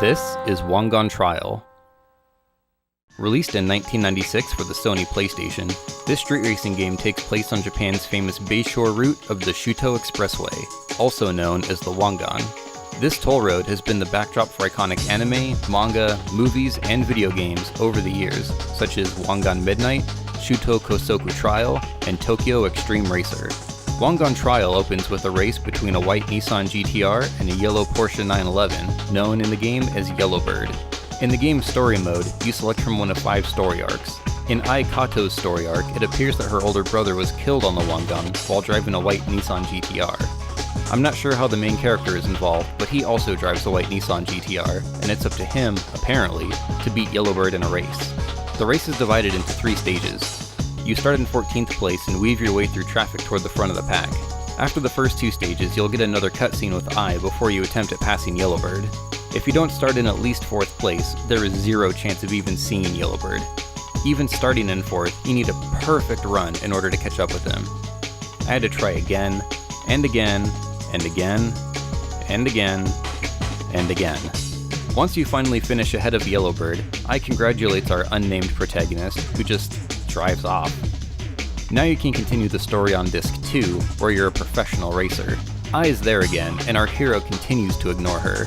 This is Wangan Trial. Released in 1996 for the Sony PlayStation, this street racing game takes place on Japan's famous Bayshore route of the Shuto Expressway, also known as the Wangan. This toll road has been the backdrop for iconic anime, manga, movies, and video games over the years, such as Wangan Midnight, Shuto Kosoku Trial, and Tokyo Extreme Racer. Wangan Trial opens with a race between a white Nissan GTR and a yellow Porsche 911, known in the game as Yellowbird. In the game's story mode, you select from one of 5 story arcs. In Ai Kato's story arc, it appears that her older brother was killed on the Wangan while driving a white Nissan GTR. I'm not sure how the main character is involved, but he also drives a white Nissan GTR, and it's up to him, apparently, to beat Yellowbird in a race. The race is divided into 3 stages. You start in 14th place and weave your way through traffic toward the front of the pack. After the first 2 stages, you'll get another cutscene with Ai before you attempt at passing Yellowbird. If you don't start in at least 4th place, there is 0 chance of even seeing Yellowbird. Even starting in 4th, you need a perfect run in order to catch up with him. I had to try again, and again, and again, and again, and again. Once you finally finish ahead of Yellowbird, Ai congratulates our unnamed protagonist, who just drives off. Now you can continue the story on Disc 2, where you're a professional racer. Ai is there again, and our hero continues to ignore her.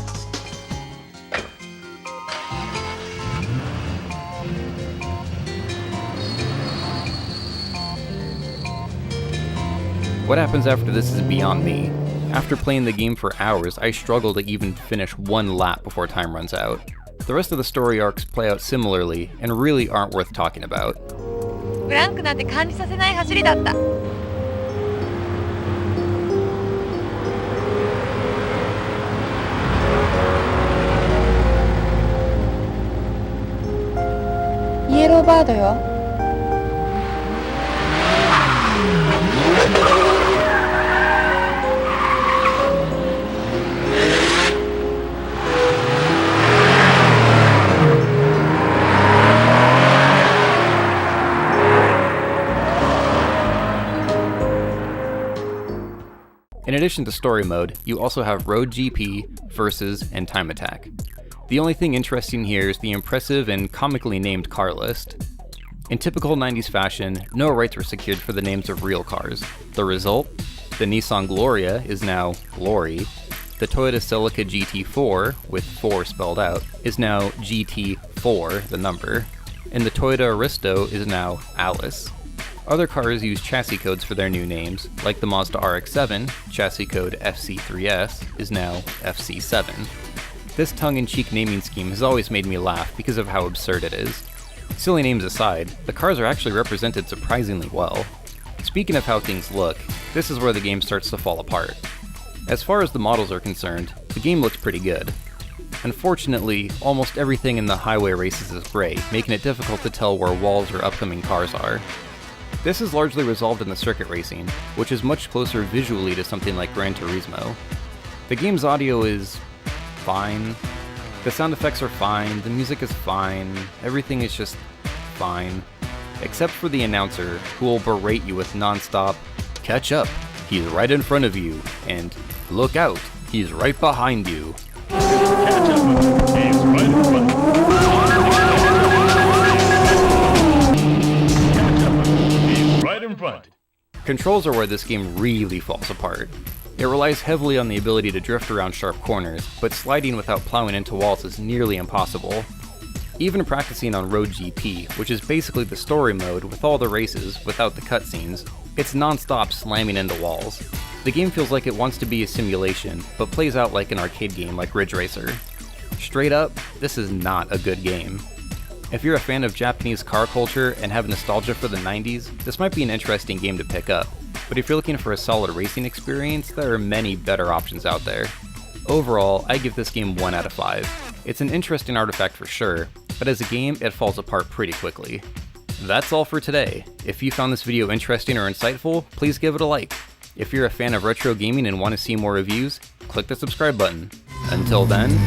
What happens after this is beyond me. After playing the game for hours, I struggle to even finish 1 lap before time runs out. The rest of the story arcs play out similarly, and really aren't worth talking about. ブランクなんて感じさせない走りだった。イエローバードよ。In addition to story mode, you also have Road GP, Versus, and Time Attack. The only thing interesting here is the impressive and comically named car list. In typical 90s fashion, no rights were secured for the names of real cars. The result? The Nissan Gloria is now Glory. The Toyota Celica GT4, with 4 spelled out, is now GT4, the number. And the Toyota Aristo is now Alice. Other cars use chassis codes for their new names, like the Mazda RX-7, chassis code FC3S, is now FC7. This tongue-in-cheek naming scheme has always made me laugh because of how absurd it is. Silly names aside, the cars are actually represented surprisingly well. Speaking of how things look, this is where the game starts to fall apart. As far as the models are concerned, the game looks pretty good. Unfortunately, almost everything in the highway races is gray, making it difficult to tell where walls or upcoming cars are. This is largely resolved in the circuit racing, which is much closer visually to something like Gran Turismo. The game's audio is fine, the sound effects are fine, the music is fine, everything is just fine. Except for the announcer, who will berate you with non-stop, "Catch up, he's right in front of you," and "Look out, he's right behind you." Catch up, he's right in front of you. Controls are where this game really falls apart. It relies heavily on the ability to drift around sharp corners, but sliding without plowing into walls is nearly impossible. Even practicing on Road GP, which is basically the story mode with all the races without the cutscenes, it's non-stop slamming into walls. The game feels like it wants to be a simulation, but plays out like an arcade game like Ridge Racer. Straight up, this is not a good game. If you're a fan of Japanese car culture and have nostalgia for the 90s, this might be an interesting game to pick up, but if you're looking for a solid racing experience, there are many better options out there. Overall, I give this game 1 out of 5. It's an interesting artifact for sure, but as a game, it falls apart pretty quickly. That's all for today. If you found this video interesting or insightful, please give it a like. If you're a fan of retro gaming and want to see more reviews, click the subscribe button. Until then,